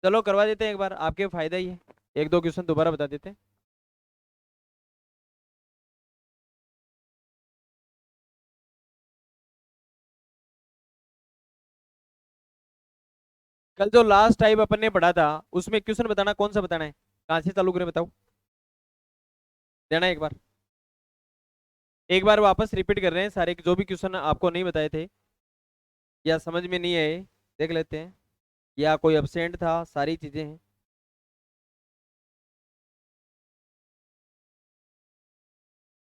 चलो करवा देते हैं एक बार, आपके फायदा ही है। एक दो क्वेश्चन दोबारा बता देते हैं। कल जो लास्ट टाइम अपन ने पढ़ा था उसमें क्वेश्चन बताना, कौन सा बताना है, कहाँ से चालू करें बताओ, देना एक बार। एक बार वापस रिपीट कर रहे हैं सारे जो भी क्वेश्चन आपको नहीं बताए थे या समझ में नहीं आए, देख लेते हैं, या कोई अब्सेंट था, सारी चीजें हैं।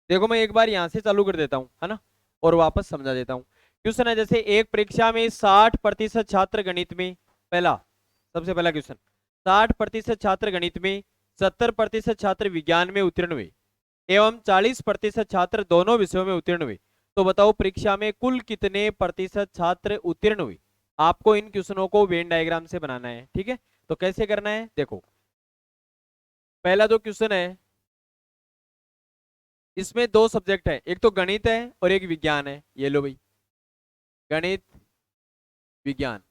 देखो मैं एक बार यहाँ से चालू कर देता हूँ, है ना, और वापस समझा देता हूँ। क्वेश्चन है जैसे, एक परीक्षा में 60% छात्र गणित में, पहला, सबसे पहला क्वेश्चन, 60% छात्र गणित में, 70% छात्र विज्ञान में उत्तीर्ण हुए एवं 40% छात्र दोनों विषयों में उत्तीर्ण हुए, तो बताओ परीक्षा में कुल कितने प्रतिशत छात्र उत्तीर्ण हुए। आपको इन क्वेश्चनों को वेन डायग्राम से बनाना है, ठीक है। तो कैसे करना है, देखो पहला जो क्वेश्चन है, इसमें दो सब्जेक्ट है, एक तो गणित है और एक विज्ञान है, ये लो भाई, गणित विज्ञान।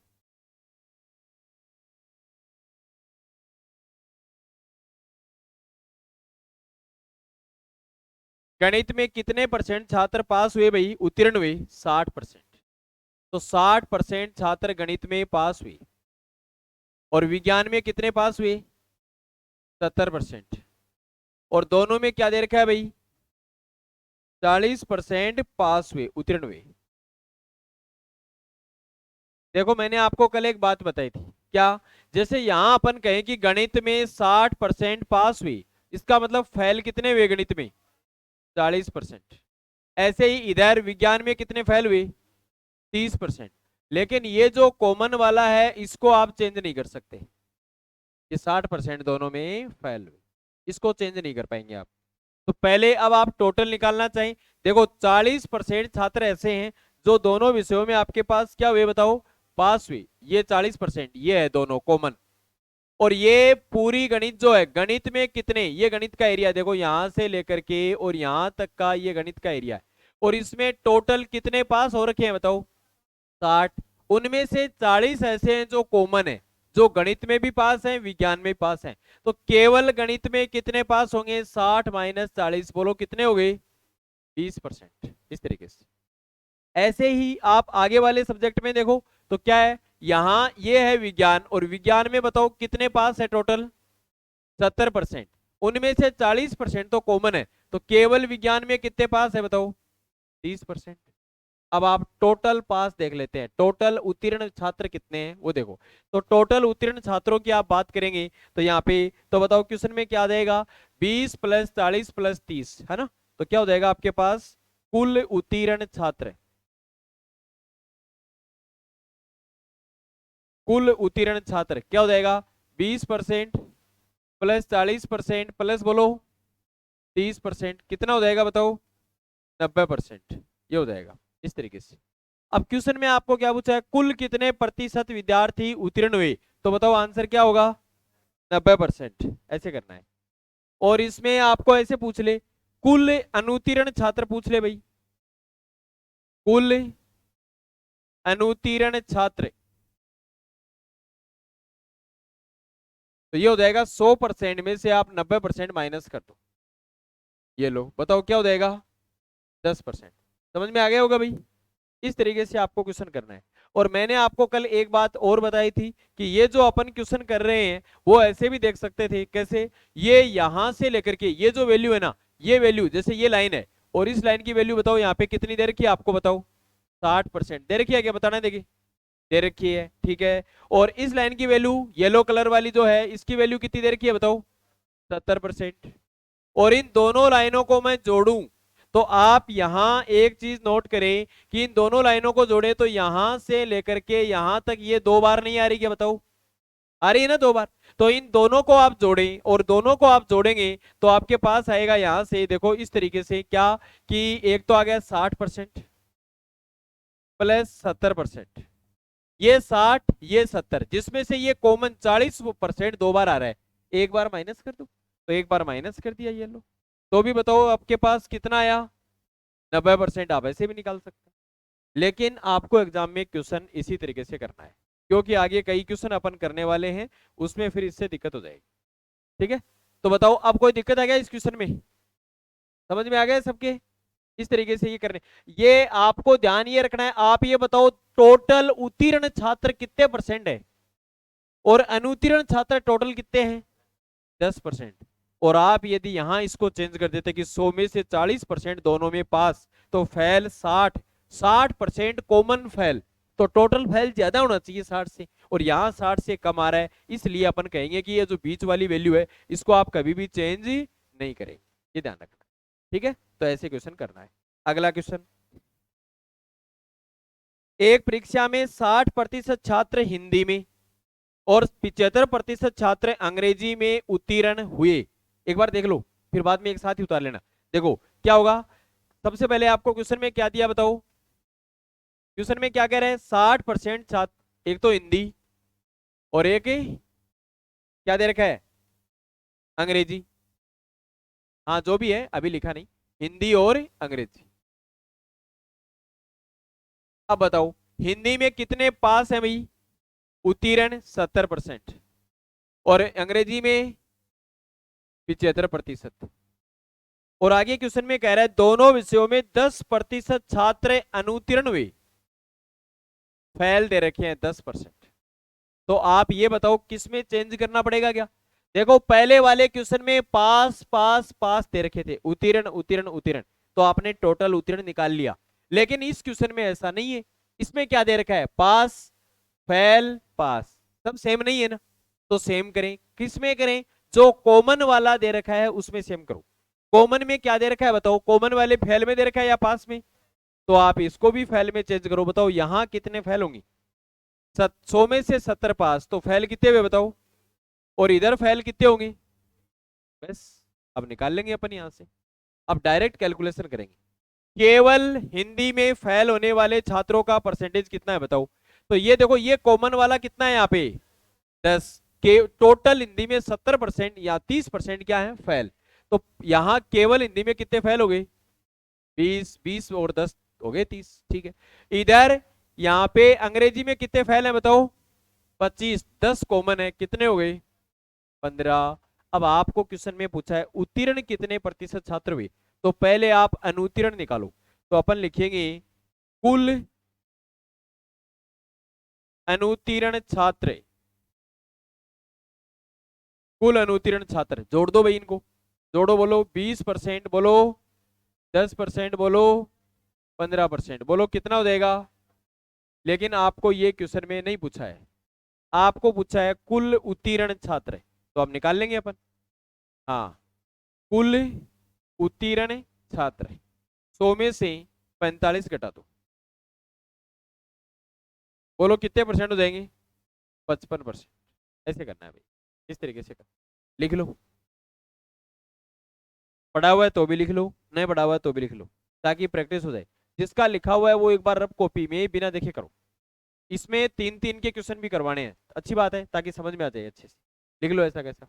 गणित में कितने परसेंट छात्र पास हुए भाई, उत्तीर्ण हुए, 60%। तो 60% छात्र गणित में पास हुए, और विज्ञान में कितने पास हुए, 70%। और दोनों में क्या दे रखा है भाई, 40% पास हुए, उत्तीर्ण हुए। देखो मैंने आपको कल एक बात बताई थी, क्या, जैसे यहां अपन कहें कि गणित में 60% पास हुई, इसका मतलब फेल कितने हुए गणित में, 40%। ऐसे ही इधर विज्ञान में कितने फेल हुए, 30%। लेकिन ये जो कॉमन वाला है इसको आप चेंज नहीं कर सकते, ये 60% दोनों में फेल हुए, इसको चेंज नहीं कर पाएंगे आप। तो पहले अब आप टोटल निकालना चाहिए। देखो 40% छात्र ऐसे हैं जो दोनों विषयों में आपके पास क्या हुए बताओ, पास हुए, ये 40%, ये है दोनों कॉमन। और ये पूरी गणित जो है, गणित में कितने, ये गणित का एरिया देखो यहां से लेकर के और यहां तक का ये गणित का एरिया है, और इसमें टोटल कितने पास हो रखे हैं बताओ, 60। उनमें से 40 ऐसे हैं जो कॉमन है, जो गणित में भी पास हैं विज्ञान में पास हैं। तो केवल गणित में कितने पास होंगे, 60 - 40, बोलो कितने हो गए, 20%। इस तरीके से ऐसे ही आप आगे वाले सब्जेक्ट में देखो, तो क्या है, यहां ये है विज्ञान, और विज्ञान में बताओ कितने पास है टोटल, 70%। उनमें से 40% तो कॉमन है, तो केवल विज्ञान में कितने पास है बताओ, 30%। अब आप टोटल पास देख लेते हैं, टोटल उत्तीर्ण छात्र कितने हैं वो देखो। तो टोटल उत्तीर्ण छात्रों की आप बात करेंगे तो यहाँ पे, तो बताओ क्वेश्चन में क्या आ जाएगा, 20 + 40 + 30, है ना। तो क्या हो जाएगा आपके पास, कुल उत्तीर्ण छात्र, कुल उत्तीर्ण छात्र क्या हो जाएगा, 20% + 40% प्लस बोलो 30%, कितना हो जाएगा बताओ, 90%। ये हो जाएगा इस तरीके से। अब क्वेश्चन में आपको क्या पूछा है, कुल कितने प्रतिशत विद्यार्थी उत्तीर्ण हुए, तो बताओ आंसर क्या होगा, 90%। ऐसे करना है। और इसमें आपको ऐसे पूछ ले, कुल अनुत्तीर्ण छात्र पूछ ले भाई, कुल अनुत्तीर्ण छात्र, तो ये हो जाएगा 100% में से आप 90% माइनस कर दो, ये लो बताओ क्या हो जाएगा, 10%। समझ में आ गया होगा भाई। इस तरीके से आपको क्वेश्चन करना है। और मैंने आपको कल एक बात और बताई थी कि ये जो अपन क्वेश्चन कर रहे हैं वो ऐसे भी देख सकते थे, कैसे, ये यहां से लेकर के ये जो वैल्यू है ना, ये वैल्यू जैसे ये लाइन है, और इस लाइन की वैल्यू बताओ यहाँ पे कितनी दे रखी है आपको बताओ, 60% दे रखी है, क्या बताना है, देखिए दे रखी है, ठीक है। और इस लाइन की वैल्यू येलो कलर वाली जो है इसकी वैल्यू कितनी दे रखी है बताओ, 70%। और इन दोनों लाइनों को मैं जोड़ूं, तो आप यहां एक चीज नोट करें कि इन दोनों लाइनों को जोड़े तो यहां से लेकर के यहां तक ये दो बार नहीं आ रही, क्या बताओ, आ रही है ना दो बार। तो इन दोनों को आप जोड़ें, और दोनों को आप जोड़ेंगे तो आपके पास आएगा यहां से देखो इस तरीके से, क्या, कि एक तो आ गया 60% प्लस 70%, ये 60 ये 70, जिसमें से ये कॉमन 40% दो बार आ रहा है, एक बार माइनस कर दो, तो एक बार माइनस कर दिया ये लो। तो भी बताओ आपके पास कितना आया, 90%। आप ऐसे भी निकाल सकते हैं, लेकिन आपको एग्जाम में क्वेश्चन इसी तरीके से करना है। क्योंकि आगे कई क्वेश्चन अपन करने वाले हैं, उसमें फिर इससे दिक्कत हो जाएगी। ठीक है, तो बताओ अब कोई दिक्कत आ गया इस क्वेश्चन में? समझ में आ गया सबके? इस तरीके से ये करने, ये आपको ध्यान ये रखना है। आप ये बताओ टोटल उत्तीर्ण छात्र कितने परसेंट है और अनुत्तीर्ण छात्र टोटल कितने हैं? 10%। और आप यदि यहां इसको चेंज कर देते कि 100 में से 40% दोनों में पास, तो फेल 60, 60% कॉमन फेल, तो टोटल फेल ज्यादा होना चाहिए 60 से, और यहाँ 60 से कम आ रहा है, इसलिए अपन कहेंगे कि ये जो बीच वाली वैल्यू है इसको आप कभी भी चेंज नहीं करेंगे। ये ध्यान रखना। ठीक है, तो ऐसे क्वेश्चन करना है। अगला क्वेश्चन, एक परीक्षा में 60% छात्र हिंदी में और 75% छात्र अंग्रेजी में उत्तीर्ण हुए। एक बार देख लो, फिर बाद में एक साथ ही उतार लेना। देखो क्या होगा, सबसे पहले आपको क्वेश्चन में क्या दिया बताओ? क्वेश्चन में क्या कह रहे हैं? 60% छात्र, एक तो हिंदी और एक क्या दे रखा है? अंग्रेजी। हाँ जो भी है, अभी लिखा नहीं, हिंदी और अंग्रेजी। अब बताओ हिंदी में कितने पास है भाई? उत्तीर्ण 70%, और अंग्रेजी में 75%। और आगे क्वेश्चन में कह रहा है दोनों विषयों में 10% छात्र अनुत्तीर्ण हुए, फेल दे रखे हैं 10%। तो आप ये बताओ किस में चेंज करना पड़ेगा क्या? देखो पहले वाले क्वेश्चन में पास पास पास दे रखे थे, उत्तीर्ण उत्तीर्ण उत्तीर्ण, तो आपने टोटल उत्तीर्ण निकाल लिया। लेकिन इस क्वेश्चन में ऐसा नहीं है, इसमें क्या दे रखा है? पास फेल पास, सब सेम नहीं है ना, तो सेम करें। किस में करें? जो कॉमन वाला दे रखा है उसमें सेम करो। कॉमन में क्या दे रखा है बताओ? कॉमन वाले फेल में दे रखा है या पास में? तो आप इसको भी फेल में चेंज करो। बताओ यहां कितने फेल होंगी? 100 में से 70 पास, तो फेल कितने हुए बताओ? और इधर फेल कितने होंगे? बस, अब निकाल लेंगे अपन यहां से। अब डायरेक्ट कैलकुलेशन करेंगे। केवल हिंदी में फेल होने वाले छात्रों का परसेंटेज कितना है बताओ? तो ये देखो, ये कॉमन वाला कितना है यहाँ पे? 10 के। टोटल हिंदी में 70% या 30% क्या है? फेल। तो यहाँ केवल हिंदी में कितने फेल हो गए? 20, 20 और 10 हो गए 30। ठीक है, इधर यहाँ पे अंग्रेजी में कितने फेल है बताओ? 25, 10 कॉमन है, कितने हो गए? 15। अब आपको क्वेश्चन में पूछा है उत्तीर्ण कितने प्रतिशत छात्र हुए, तो पहले आप अनुत्तीर्ण निकालो। तो अपन लिखेंगे कुल अनुत्तीर्ण छात्र, कुल अनुत्तीर्ण छात्र जोड़ दो भाई इनको, जोड़ो, बोलो 20% बोलो, 10% बोलो, 15% बोलो, कितना हो जाएगा? लेकिन आपको ये क्वेश्चन में नहीं पूछा है, आपको पूछा है कुल उत्तीर्ण छात्र, तो अब निकाल लेंगे अपन। हाँ, कुल उत्तीर्ण छात्र, 100 में से 45 घटा दो, बोलो कितने परसेंट हो जाएंगे? 55%। ऐसे करना है भाई, इस तरीके से करना। लिख लो, पढ़ा हुआ है तो भी लिख लो, नहीं पढ़ा हुआ है तो भी लिख लो, ताकि प्रैक्टिस हो जाए। जिसका लिखा हुआ है वो एक बार रब कॉपी में बिना देखे करो। इसमें 3-3 के क्वेश्चन भी करवाने हैं, अच्छी बात है, ताकि समझ में आ जाए अच्छे से। लिख लो ऐसा कैसा।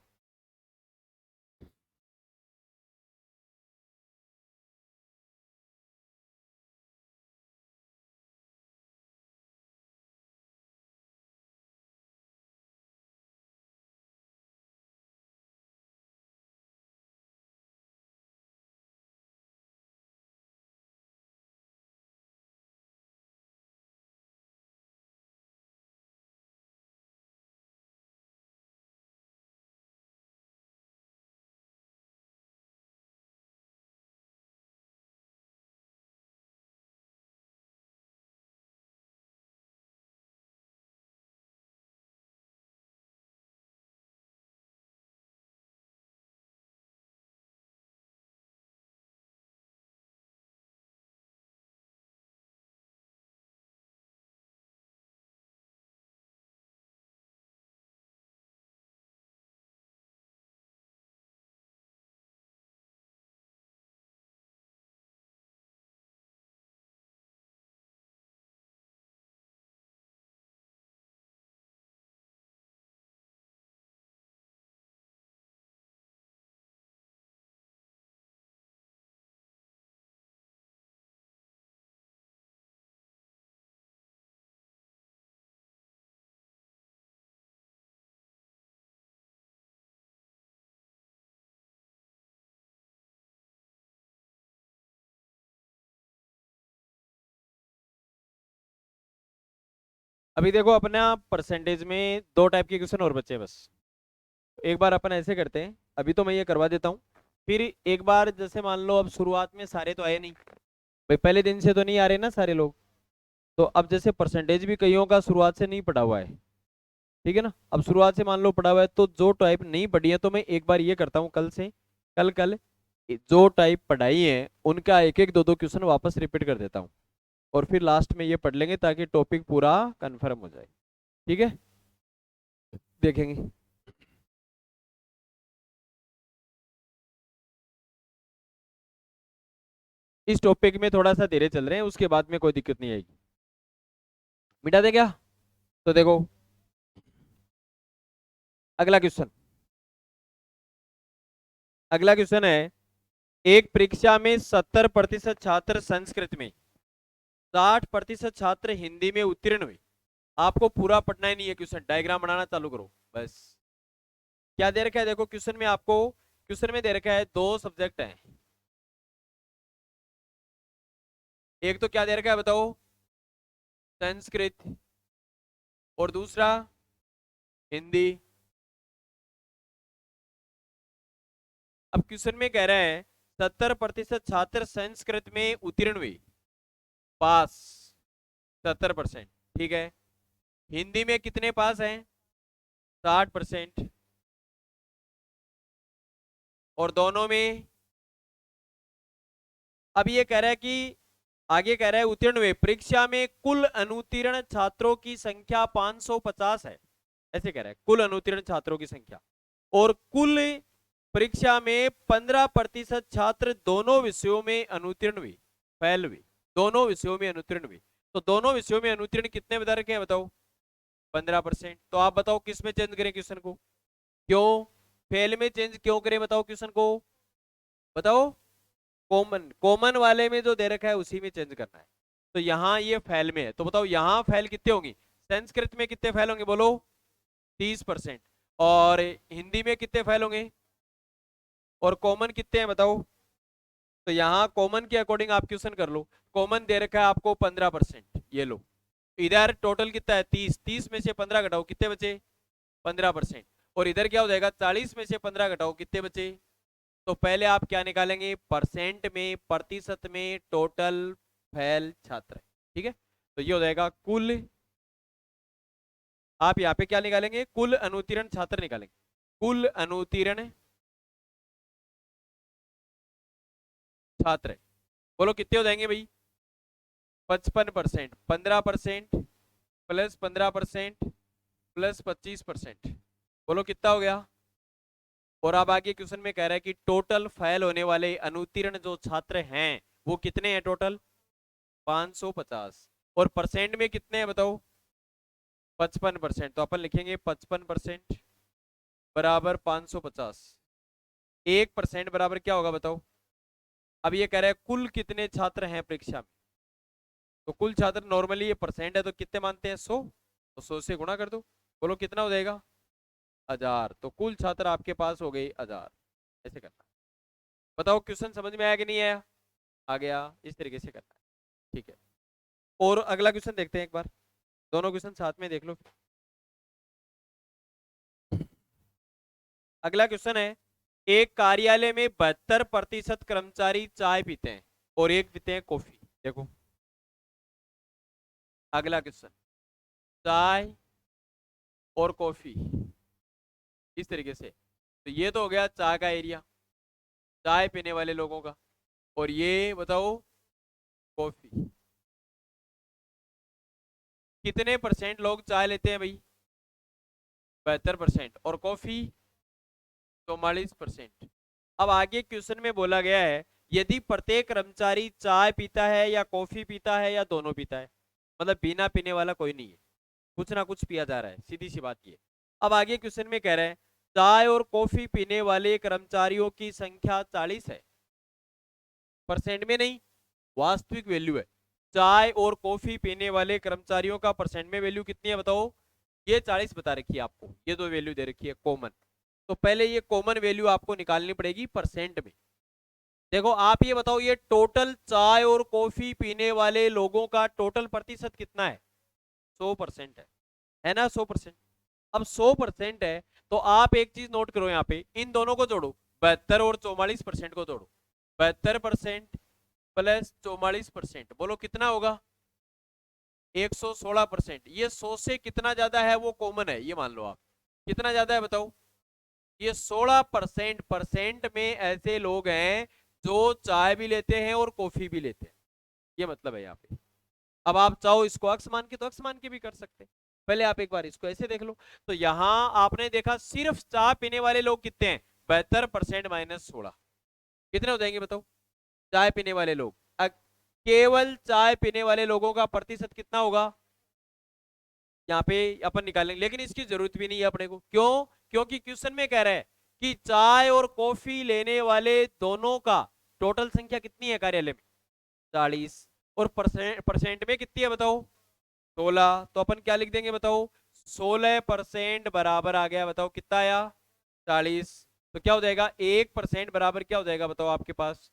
अभी देखो अपना परसेंटेज में दो टाइप के क्वेश्चन और बचे हैं बस। एक बार अपन ऐसे करते हैं, अभी तो मैं ये करवा देता हूँ, फिर एक बार जैसे मान लो अब शुरुआत में सारे तो आए नहीं भाई, पहले दिन से तो नहीं आ रहे ना सारे लोग, तो अब जैसे परसेंटेज भी कईयों का शुरुआत से नहीं पढ़ा हुआ है, ठीक है ना। अब शुरुआत से मान लो पढ़ा हुआ है, तो जो टाइप नहीं पढ़ी है तो मैं एक बार ये करता हूँ कल से, कल कल जो टाइप पढ़ाई है उनका एक एक दो दो क्वेश्चन वापस रिपीट कर देता हूँ, और फिर लास्ट में ये पढ़ लेंगे ताकि टॉपिक पूरा कंफर्म हो जाए, ठीक है। देखेंगे। इस टॉपिक में थोड़ा सा धीरे चल रहे हैं, उसके बाद में कोई दिक्कत नहीं आएगी। मिटा दे क्या? तो देखो अगला क्वेश्चन, अगला क्वेश्चन है, एक परीक्षा में 70% छात्र संस्कृत में, 60% छात्र हिंदी में उत्तीर्ण हुए। आपको पूरा पढ़ना ही नहीं है क्वेश्चन, डायग्राम बनाना चालू करो बस। क्या दे रखा है देखो क्वेश्चन में, आपको क्वेश्चन में दे रखा है दो सब्जेक्ट हैं, एक तो क्या दे रखा है बताओ, संस्कृत, और दूसरा हिंदी। अब क्वेश्चन में कह रहा है 70% छात्र संस्कृत में उत्तीर्ण हुए, पास 70%, ठीक है। हिंदी में कितने पास हैं? 60%। और दोनों में, अब ये कह रहा है कि आगे कह रहा है उत्तीर्ण हुए परीक्षा में कुल अनुत्तीर्ण छात्रों की संख्या 550 है, ऐसे कह रहा है कुल अनुत्तीर्ण छात्रों की संख्या, और कुल परीक्षा में 15% छात्र दोनों विषयों में अनुत्तीर्ण हुए, फेल हुए, दोनों विषयों में अनुत्तीर्ण हुए। तो दोनों विषयों में अनुत्तीर्ण कितने बता रखे हैं बताओ? 15%। तो आप बताओ किस में चेंज करें क्वेश्चन को, क्यों फेल में चेंज क्यों करें बताओ क्वेश्चन को, बताओ। कॉमन, कॉमन वाले में जो दे रखा है उसी में चेंज करना है। तो यहाँ ये फेल में है, तो बताओ यहाँ फेल कितने होंगे, संस्कृत में कितने फेल होंगे बोलो? 30%। और हिंदी में कितने फेल होंगे, और कॉमन कितने हैं बताओ? तो यहाँ कॉमन के अकॉर्डिंग आप क्वेश्चन कर लो। कॉमन दे रखा है आपको 15%, ये लो। इधर टोटल कितना है 30, 30 में से 15 घटाओ कितने बचे? 15%। और इधर क्या हो जाएगा 40 में से 15 घटाओ कितने बचे? तो पहले आप क्या निकालेंगे, परसेंट में, प्रतिशत में, टोटल फेल छात्र, ठीक है। तो ये हो जाएगा कुल, आप यहाँ पे क्या निकालेंगे, कुल अनुत्तीर्ण छात्र निकालेंगे, कुल अनुत्तीर्ण छात्र। बोलो कितने हो जाएंगे भाई? 55%, 15% प्लस 15% प्लस 25%, बोलो कितना हो गया? और अब आगे क्वेश्चन में कह रहा है कि टोटल फेल होने वाले अनुत्तीर्ण जो छात्र हैं वो कितने हैं टोटल? 550। और परसेंट में कितने हैं बताओ? 55%। तो अपन लिखेंगे 55% बराबर 550। 1% बराबर क्या होगा बताओ? अब ये कह रहा है कुल कितने छात्र हैं परीक्षा में, तो कुल छात्र नॉर्मली ये परसेंट है तो कितने मानते हैं 100, तो 100 से गुणा कर दो, बोलो कितना हो जाएगा? 1000। तो कुल छात्र आपके पास हो गए 1000। ऐसे करना, बताओ क्वेश्चन समझ में आया कि नहीं आया? आ गया, इस तरीके से करना है, ठीक है। और अगला क्वेश्चन देखते हैं एक बार, दोनों क्वेश्चन साथ में देख लो। अगला क्वेश्चन है, एक कार्यालय में 72% कर्मचारी चाय पीते हैं और एक पीते हैं कॉफी। देखो अगला क्वेश्चन, चाय और कॉफी, इस तरीके से। तो ये तो हो गया चाय का एरिया, चाय पीने वाले लोगों का, और ये बताओ कॉफी। कितने परसेंट लोग चाय लेते हैं भाई? 72%। और कॉफी 44%। अब आगे क्वेश्चन में बोला गया है यदि प्रत्येक कर्मचारी चाय पीता है या कॉफी पीता है या दोनों पीता है, मतलब बिना पीने वाला कोई नहीं है, कुछ ना कुछ पिया जा रहा है, सीधी सी बात ये। अब आगे क्वेश्चन में कह रहे हैं चाय और कॉफी पीने वाले कर्मचारियों की संख्या 40 है, परसेंट में नहीं, वास्तविक वैल्यू है। चाय और कॉफी पीने वाले कर्मचारियों का परसेंट में वैल्यू कितनी है बताओ? ये 40 बता रखी है आपको, ये दो वैल्यू दे रखी है कॉमन। तो पहले ये कॉमन वैल्यू आपको निकालनी पड़ेगी परसेंट में। देखो आप ये बताओ, ये टोटल चाय और कॉफी पीने वाले लोगों का टोटल प्रतिशत कितना है? 100% है ना 100%। अब 100% है तो आप एक चीज नोट करो यहाँ पे, इन दोनों को जोड़ो, 72 और 44% को जोड़ो, 72% प्लस 44%, बोलो कितना होगा? 116%। ये 100 से कितना ज्यादा है वो कॉमन है, ये मान लो आप, कितना ज्यादा है बताओ? ये 16% परसेंट में ऐसे लोग हैं जो चाय भी लेते हैं और कॉफी भी लेते हैं, ये मतलब है यहाँ पे। अब आप चाहो इसको अक्स मान के तो अक्स मान के भी कर सकते हैं, पहले आप एक बार इसको ऐसे देख लो। तो यहां आपने देखा सिर्फ चाय पीने वाले लोग कितने हैं, 72% माइनस 16, कितने हो जाएंगे बताओ? चाय पीने वाले लोग, केवल चाय पीने वाले लोगों का प्रतिशत कितना होगा यहाँ पे अपन निकालेंगे, लेकिन इसकी जरूरत भी नहीं है अपने को। क्यों? क्योंकि क्वेश्चन में कह रहा है कि चाय और कॉफी लेने वाले दोनों का टोटल संख्या कितनी है कार्यालय में, 40, और परसेंट में कितनी है बताओ? 16। तो अपन क्या लिख देंगे बताओ? 16% बराबर आ गया, बताओ कितना आया? 40। तो क्या हो जाएगा 1% बराबर क्या हो जाएगा बताओ आपके पास?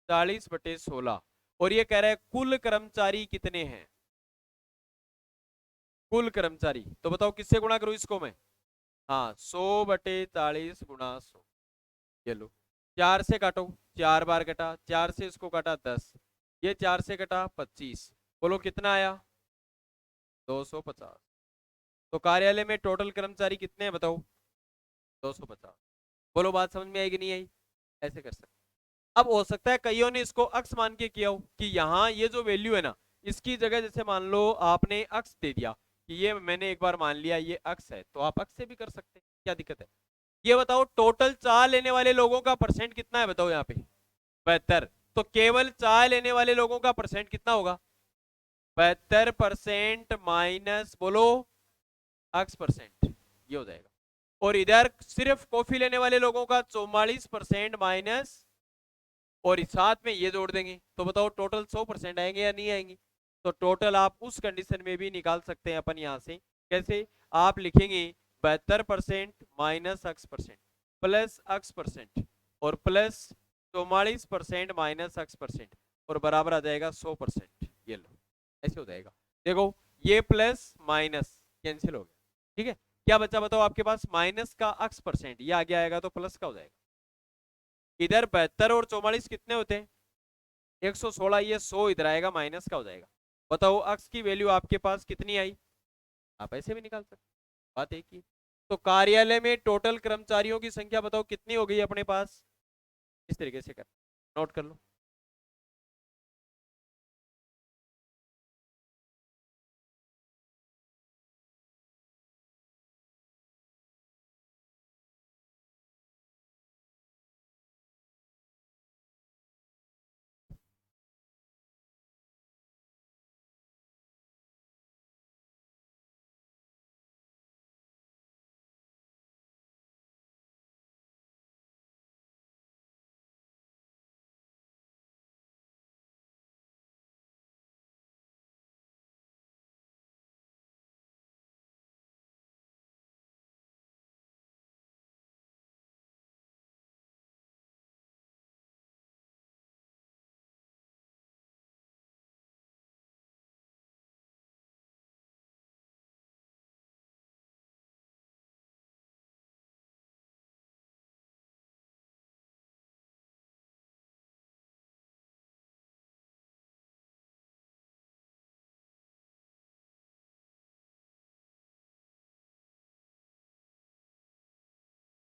40/16। और ये कह रहा है कुल कर्मचारी कितने हैं, कुल कर्मचारी, तो बताओ किससे गुणा करूं इसको मैं? हाँ 100/40 गुणा 100, ये लो, 4 से काटो, 4 बार कटा, 4 से इसको काटा 10, ये 4 से कटा 25, बोलो कितना आया? 250। तो कार्यालय में टोटल कर्मचारी कितने हैं बताओ? 250। बोलो बात समझ में आई कि नहीं आई? ऐसे कर सकते। अब हो सकता है कईयों ने इसको अक्स मान के किया हो कि यहाँ ये जो वैल्यू है ना, इसकी जगह जैसे मान लो आपने अक्स दे दिया कि ये मैंने एक बार मान लिया ये अक्स है, तो आप अक्स से भी कर सकते हैं, क्या दिक्कत है? ये बताओ टोटल चाय लेने वाले लोगों का परसेंट कितना है बताओ यहाँ पे? 72। तो केवल चाय लेने वाले लोगों का परसेंट कितना होगा? 72% माइनस बोलो अक्स परसेंट, ये हो जाएगा। और इधर सिर्फ कॉफी लेने वाले लोगों का 44% माइनस, और साथ में ये जोड़ देंगे, तो बताओ टोटल 100% आएंगे या नहीं आएंगे? तो टोटल आप उस कंडीशन में भी निकाल सकते हैं अपन यहाँ से, कैसे? आप लिखेंगे 72% माइनस अक्स परसेंट प्लस अक्स परसेंट और प्लस 44% माइनस अक्स परसेंट, और बराबर आ जाएगा 100%, ये लो ऐसे हो जाएगा। देखो ये प्लस माइनस कैंसिल हो गया, ठीक है? क्या बचा बताओ आपके पास? माइनस का अक्स परसेंट, ये आगे आएगा तो प्लस का हो जाएगा। इधर 72 और 44 कितने होते हैं? 116, ये 100 इधर आएगा माइनस का हो जाएगा। बताओ अक्स की वैल्यू आपके पास कितनी आई? आप ऐसे भी निकाल सकते, बात एक ही। तो कार्यालय में टोटल कर्मचारियों की संख्या बताओ कितनी हो गई अपने पास? इस तरीके से कर, नोट कर लो।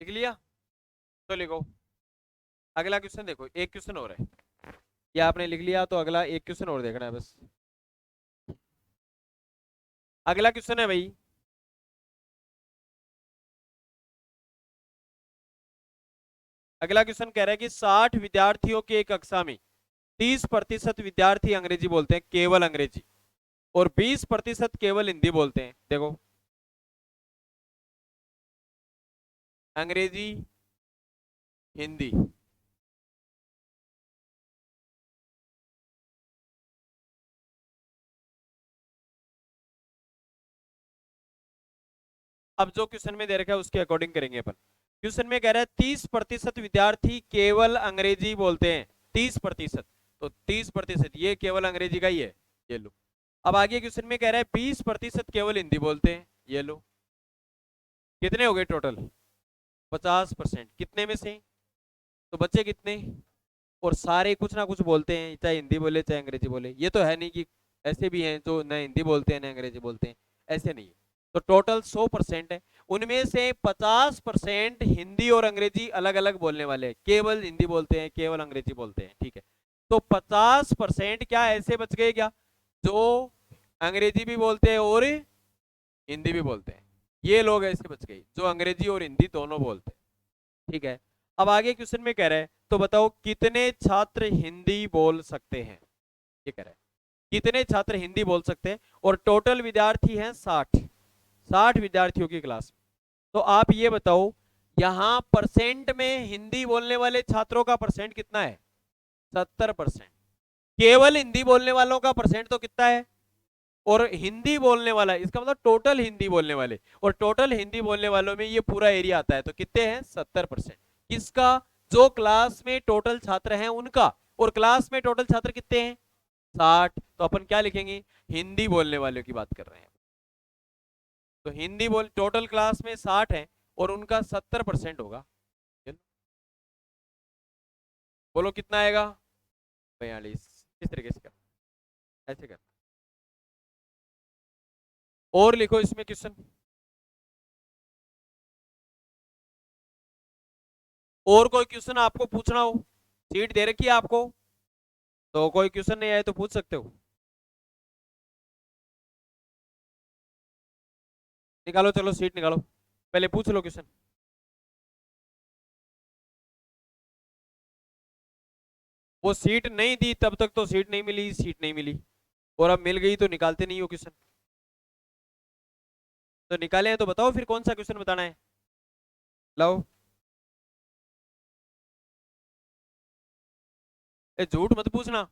लिख लिया? तो लिखो अगला क्वेश्चन, देखो एक क्वेश्चन और है, ये आपने लिख लिया तो अगला एक क्वेश्चन और देखना है बस। अगला क्वेश्चन है भाई, अगला क्वेश्चन कह रहा है कि 60 विद्यार्थियों की एक कक्षा में 30% विद्यार्थी अंग्रेजी बोलते हैं, केवल अंग्रेजी, और 20% केवल हिंदी बोलते हैं। देखो अंग्रेजी, हिंदी, अब जो क्वेश्चन में दे रखा है उसके अकॉर्डिंग करेंगे अपन। क्वेश्चन में कह रहा है 30% विद्यार्थी केवल अंग्रेजी बोलते हैं, 30%, तो 30% ये केवल अंग्रेजी का ही है, ये लो। अब आगे क्वेश्चन में कह रहा है 20% केवल हिंदी बोलते हैं। ये लो, कितने हो गए टोटल? 50%। कितने में से? तो बच्चे कितने? और सारे कुछ ना कुछ बोलते हैं, चाहे हिंदी बोले चाहे अंग्रेजी बोले। ये तो है नहीं कि ऐसे भी हैं जो न हिंदी बोलते हैं न अंग्रेजी बोलते हैं, ऐसे नहीं है। तो टोटल 100% है, उनमें से 50% हिंदी और अंग्रेजी अलग अलग बोलने वाले हैं, केवल हिंदी बोलते हैं केवल अंग्रेजी बोलते हैं, ठीक है। तो 50% क्या ऐसे बच गए क्या, जो अंग्रेजी भी बोलते हैं और हिंदी भी बोलते हैं। ये लोग ऐसे बच गए जो अंग्रेजी और हिंदी दोनों बोलते हैं, ठीक है। अब आगे क्वेश्चन में कह रहे हैं, तो बताओ कितने छात्र हिंदी बोल सकते हैं? ये कह रहे हैं कितने छात्र हिंदी बोल सकते हैं, और टोटल विद्यार्थी हैं 60 विद्यार्थियों की क्लास में। तो आप ये बताओ यहां परसेंट में हिंदी बोलने वाले छात्रों का परसेंट कितना है? 70%। केवल हिंदी बोलने वालों का परसेंट तो कितना है? और हिंदी बोलने वाला, इसका मतलब टोटल हिंदी बोलने वाले, और टोटल हिंदी बोलने वालों में ये पूरा एरिया आता है, तो कितने हैं? 70%। किसका? जो क्लास में टोटल छात्र हैं उनका, और क्लास में टोटल छात्र कितने हैं? 60। तो अपन क्या लिखेंगे? हिंदी बोलने वालों की बात कर रहे हैं। तो हिंदी बोल टोटल क्लास में 60 है और उनका 70% होगा। बोलो कितना आएगा? 42। इस तरीके से कर, ऐसे कर। और लिखो इसमें क्वेश्चन, और कोई क्वेश्चन आपको पूछना हो, सीट दे रखी है आपको, तो कोई क्वेश्चन नहीं आए तो पूछ सकते हो। निकालो, चलो सीट निकालो, पहले पूछ लो क्वेश्चन। वो सीट नहीं दी तब तक तो सीट नहीं मिली, सीट नहीं मिली, और अब मिल गई तो निकालते नहीं हो क्वेश्चन। तो निकाले हैं तो बताओ फिर कौन सा क्वेश्चन बताना है। लो, ए झूठ मत पूछना,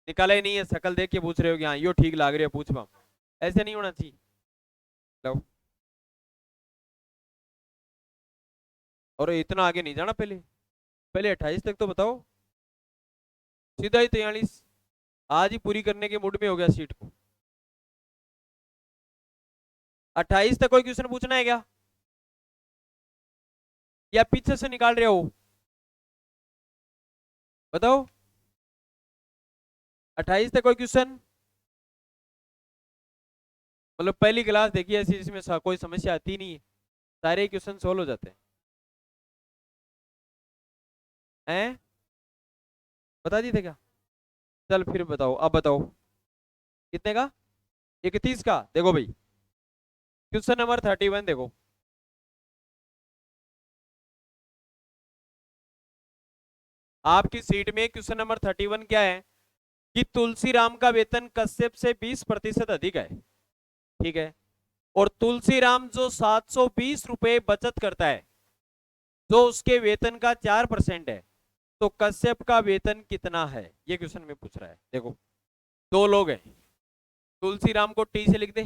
निकाला ही नहीं है, शकल देख के पूछ रहे हो कि हाँ यो ठीक लग रही है, पूछ पाओ, ऐसे नहीं होना चाहिए। लो, और इतना आगे नहीं जाना, पहले पहले 28 तक तो बताओ, सीधा ही 43। आज ही पूरी करने के मूड में हो गया सीट को। 28 तक कोई क्वेश्चन पूछना है क्या, या पीछे से निकाल रहे हो? बताओ, 28 तक कोई क्वेश्चन? मतलब पहली क्लास देखी ऐसी जिसमें कोई समस्या आती नहीं है, सारे क्वेश्चन सोल्व हो जाते हैं। बता दी थे क्या? चल फिर बताओ, अब बताओ कितने का? 31 का। देखो भाई, क्वेश्चन नंबर 31 देखो। आपकी सीट में क्वेश्चन नंबर 31 क्या है, कि तुलसीराम का वेतन कश्यप से 20% अधिक है, ठीक है। और तुलसीराम जो 720 रुपए बचत करता है, जो उसके वेतन का 4% है, तो कश्यप का वेतन कितना है? ये क्वेश्चन में पूछ रहा है। देखो, दो लोग हैं, तुलसीराम को टी से लिख दे,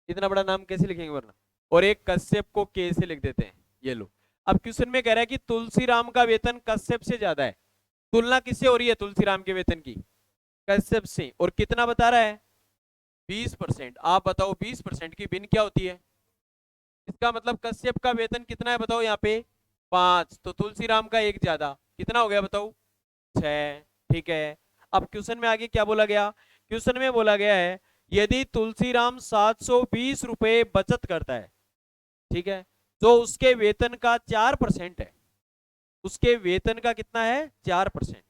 इतना बड़ा नाम कैसे लिखेंगे वरना, और एक कश्यप को के से लिख देते हैं। ये लो, अब क्वेश्चन में कह रहा है कि तुलसीराम का वेतन कश्यप से ज्यादा है। तुलना किससे हो रही है तुलसीराम के वेतन की? कश्यप से। और कितना बता रहा है? 20%। आप बताओ 20% की भिन्न क्या होती है? इसका मतलब कश्यप का वेतन कितना है बताओ यहाँ पे? 5। तो तुलसीराम का एक ज्यादा, कितना हो गया बताओ? 6। ठीक है। अब क्वेश्चन में आगे क्या बोला गया? क्वेश्चन में बोला गया है यदि तुलसीराम 720 रुपए बचत करता है, ठीक है, जो उसके वेतन का 4% है, उसके वेतन का कितना है? 4%।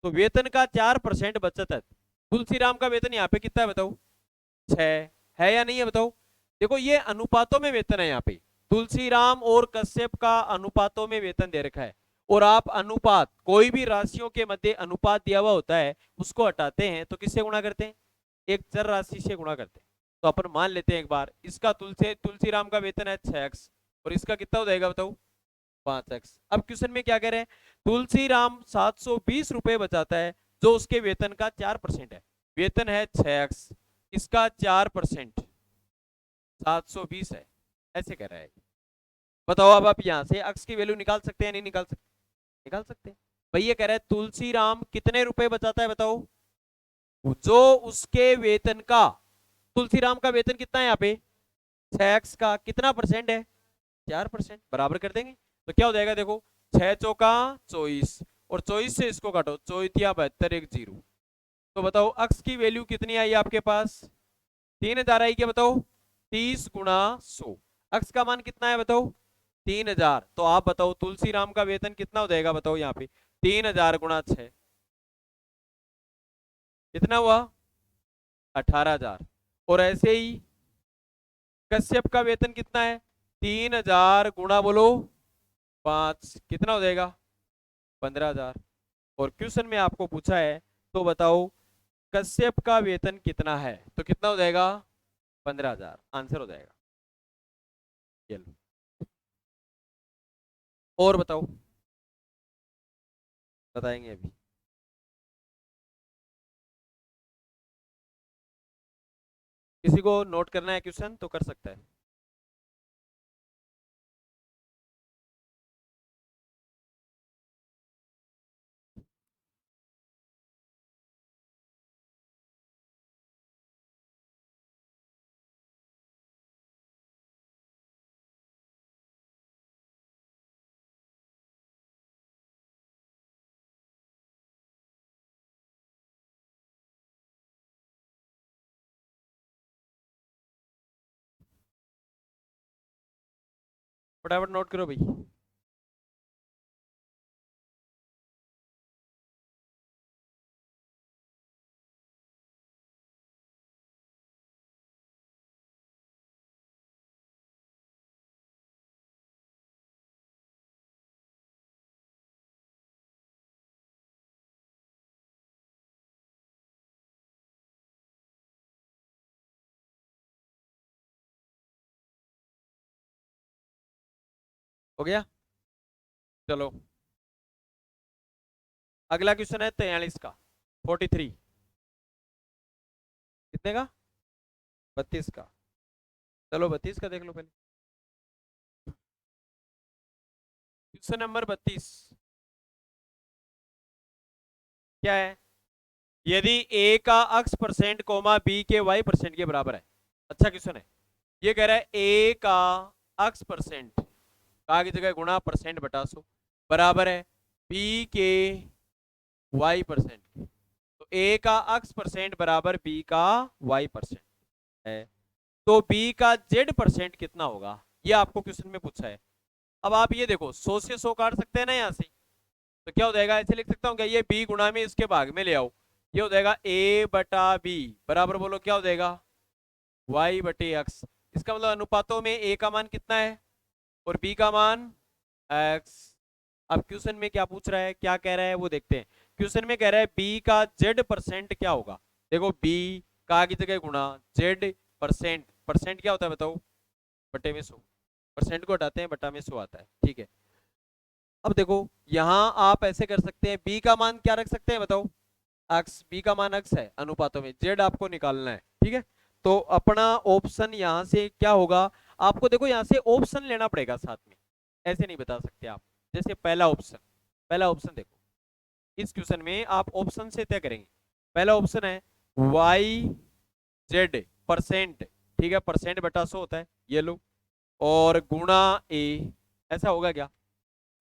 तो वेतन का 4% बचत है। तुलसीराम का वेतन यहाँ पे कितना है बताओ? 6 है या नहीं है बताओ? देखो ये अनुपातों में वेतन है यहाँ पे, तुलसीराम और कश्यप का अनुपातों में वेतन दे रखा है। और आप अनुपात, कोई भी राशियों के मध्य अनुपात दिया हुआ होता है, उसको हटाते हैं तो किससे गुणा करते हैं? एक चर राशि से गुणा करते हैं। तो अपन मान लेते हैं एक बार, इसका तुलसीराम का वेतन है 6x, और इसका कितना हो जाएगा बताओ? 5x। अब क्वेश्चन में क्या कह रहे हैं? तुलसीराम 720 रुपए बचाता है, जो उसके वेतन का 4% है। वेतन है 6x, इसका 4% 720 है, ऐसे कह रहा है। बताओ अब आप यहां से x की वैल्यू निकाल सकते हैं नहीं निकाल सकते? निकाल सकते हैं। भैया कह रहा है तुलसीराम कितने रुपए बचाता है बताओ? जो उसके वेतन का तुलसीराम का वेतन कितना है यहाँ पे 6x का कितना परसेंट है 4%, बराबर कर देंगे तो क्या हो जाएगा देखो 6 चौका 24 और 24 से इसको काटो 24 72 एक 0। तो बताओ अक्स की वैल्यू कितनी आई आपके पास 3000 आई क्या बताओ 30 गुणा 100। अक्स का मान कितना है बताओ 3000। तो आप बताओ तुलसीराम का वेतन कितना हो जाएगा बताओ यहाँ पे 3000 गुणा 6 कितना हुआ 18000। और ऐसे ही कश्यप का वेतन कितना है 3000 गुणा बोलो 5 कितना हो जाएगा 15000। और क्वेश्चन में आपको पूछा है तो बताओ कश्यप का वेतन कितना है तो कितना हो जाएगा 15000 आंसर हो जाएगा। ये लो। और बताओ बताएंगे अभी। किसी को नोट करना है क्वेश्चन तो कर सकता है। फटाफट नोट करो भाई। हो गया चलो अगला क्वेश्चन है 43 का 43 कितने का 32 का। चलो 32 का देख लो पहले। क्वेश्चन नंबर 32 क्या है यदि ए का x परसेंट कोमा बी के y परसेंट के बराबर है। अच्छा क्वेश्चन है ये कह रहा है ए का x परसेंट का की जगह गुणा परसेंट बटा 100 बराबर है बी के y परसेंट। तो ए का x परसेंट बराबर बी का y परसेंट है तो बी का z परसेंट कितना होगा ये आपको क्वेश्चन में पूछा है। अब आप ये देखो 100 से 100 काट सकते हैं ना यहाँ से तो क्या हो जाएगा ऐसे लिख सकता हूँ क्या ये b गुणा में इसके भाग में ले आओ ये हो जाएगा a बटा b बराबर बोलो क्या हो जाएगा y बटे x। इसका मतलब अनुपातों में a का मान कितना है और b का मान x। अब क्वेश्चन में क्या पूछ रहा है क्या कह रहा है वो देखते हैं। क्वेश्चन में कह रहा है b का z परसेंट क्या होगा। देखो b का की जगह गुणा z परसेंट परसेंट क्या होता है बताओ बटे में 100 परसेंट को हटाते हैं बटा में 100 आता है ठीक है। अब देखो यहां आप ऐसे कर सकते हैं b का मान क्या रख सकते हैं बताओ x b का मान x है अनुपातों में z आपको निकालना है ठीक है। तो अपना ऑप्शन यहां से क्या होगा आपको देखो यहां से ऑप्शन लेना पड़ेगा साथ में ऐसे नहीं बता सकते आप। जैसे पहला ऑप्शन देखो इस क्वेश्चन में आप ऑप्शन से तय करेंगे। पहला ऑप्शन है y z परसेंट ठीक है परसेंट बटा 100 होता है ये लो और गुणा a ऐसा होगा क्या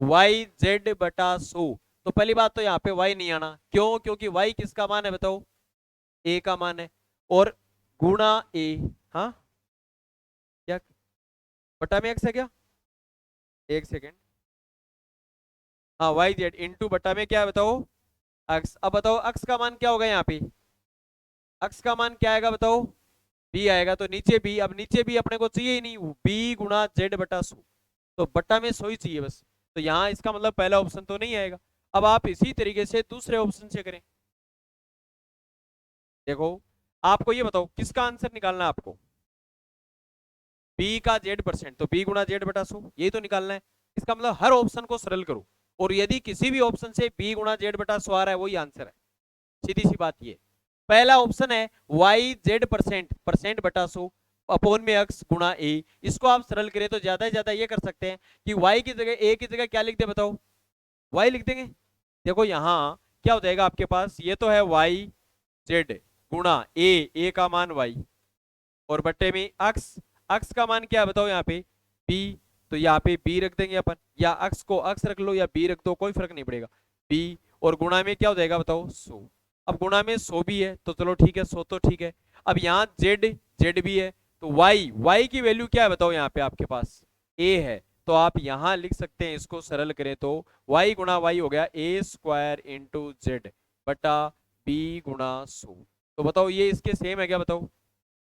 y z बटा 100। तो पहली बात तो यहाँ पे y नहीं आना क्यों क्योंकि y किसका मान है बताओ a का मान है और गुणा a हाँ क्या बटा में x है क्या एक सेकेंड हाँ वाई जेड इंटू बटा में क्या है बताओ x। अब बताओ x का मान क्या होगा यहाँ पे x का मान क्या आएगा बताओ b आएगा तो नीचे b अब नीचे b अपने को चाहिए ही नहीं b गुणा जेड बटा 100 तो बट्टा में 100 ही चाहिए बस। तो यहाँ इसका मतलब पहला ऑप्शन तो नहीं आएगा। अब आप इसी तरीके से दूसरे ऑप्शन से करें। देखो आपको ये बताओ किसका आंसर निकालना है आपको b का z परसेंट तो b गुणा जेड बटा 100 यही तो निकालना है। इसका मतलब हर ऑप्शन को सरल करो और यदि किसी भी ऑप्शन से b गुणा जेड बटा 100 आ रहा है वही आंसर है। सीधी सी बात ये पहला ऑप्शन है y z परसेंट परसेंट बटा 100 अपॉन में x गुणा a। इसको आप सरल करें तो ज्यादा से ज्यादा ये कर सकते हैं कि y की जगह a की जगह क्या लिख दे बताओ y लिख देंगे। देखो यहाँ क्या हो जाएगा आपके पास ये तो है y z गुणा a का मान y और बट्टे में अक्स, अक्स का मान क्या है बताओ यहाँ पे बी, तो यहाँ पे बी रख देंगे अपन, या अक्स को अक्स रख लो या बी रख दो, कोई फर्क नहीं पड़ेगा, बी। और गुणा में क्या हो जाएगा बताओ 100। अब गुणा में 100 भी है तो चलो ठीक है, 100 तो ठीक है। अब यहाँ जेड, जेड भी है, तो वाई, वाई की वैल्यू क्या है बताओ यहाँ पे आपके पास ए है, तो आप यहां लिख सकते हैं, इसको सरल करें तो y गुणा वाई हो गया ए स्क्वायर इंटू जेड बटा बी गुणा 100। तो बताओ ये इसके सेम है क्या, बताओ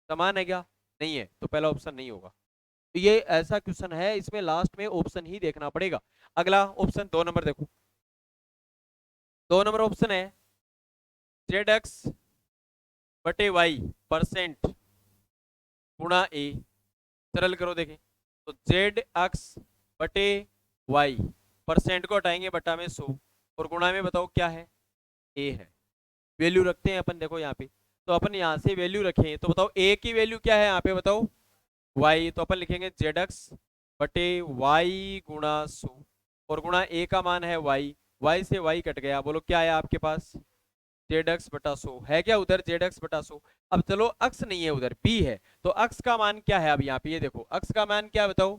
समान है क्या, नहीं है, तो पहला ऑप्शन नहीं होगा। तो ये ऐसा क्वेश्चन है, इसमें लास्ट में ऑप्शन ही देखना पड़ेगा। अगला ऑप्शन 2 नंबर देखो, 2 नंबर ऑप्शन है जेड एक्स बटे वाई परसेंट गुणा ए, सरल करो देखें, तो जेड एक्स बटे वाई, परसेंट को हटाएंगे बटा में 100 और गुणा में बताओ क्या है ए है, वैल्यू रखते हैं अपन, देखो यहाँ पे, तो अपन यहाँ से वैल्यू रखें तो बताओ ए की वैल्यू क्या है यहाँ पे बताओ वाई, तो अपन लिखेंगे जेड एक्स बटे वाई गुणा 100 और गुणा ए का मान है वाई, वाई से वाई कट गया, बोलो क्या है आपके पास जेड एक्स बटा 100 है क्या उधर, जेड एक्स बटा 100। अब चलो अक्स नहीं है उधर, बी है, तो अक्स का मान क्या है, अब यहाँ पे ये देखो अक्स का मान क्या है बताओ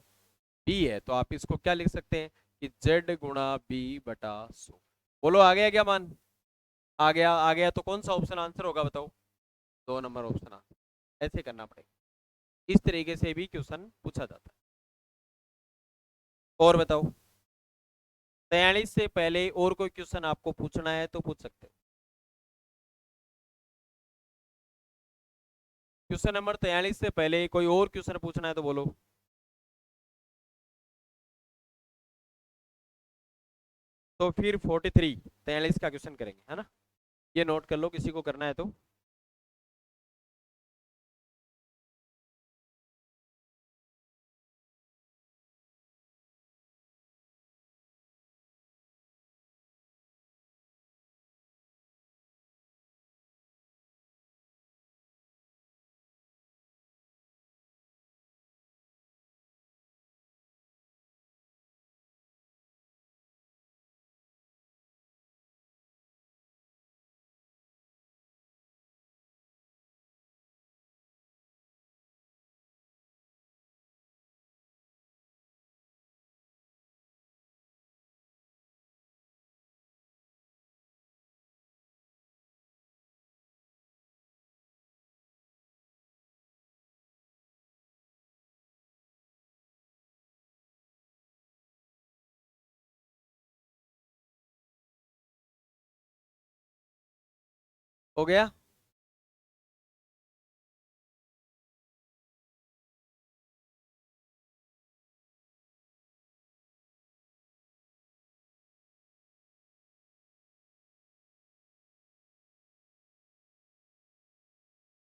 बी है, तो आप इसको क्या लिख सकते हैं कि जेड गुणा बी बटा 100। बोलो आ गया क्या मान, आ गया, आ गया, तो कौन सा ऑप्शन आंसर होगा बताओ, 2 नंबर ऑप्शन आंसर। ऐसे करना पड़ेगा, इस तरीके से भी क्वेश्चन पूछा जाता है। और बताओ 43 से पहले और कोई क्वेश्चन आपको पूछना है तो पूछ सकते हो। क्वेश्चन नंबर 43 से पहले कोई और क्वेश्चन पूछना है तो बोलो। तो फिर 43, 43 का क्वेश्चन करेंगे, है ना, ये नोट कर लो किसी को करना है तो। हो गया,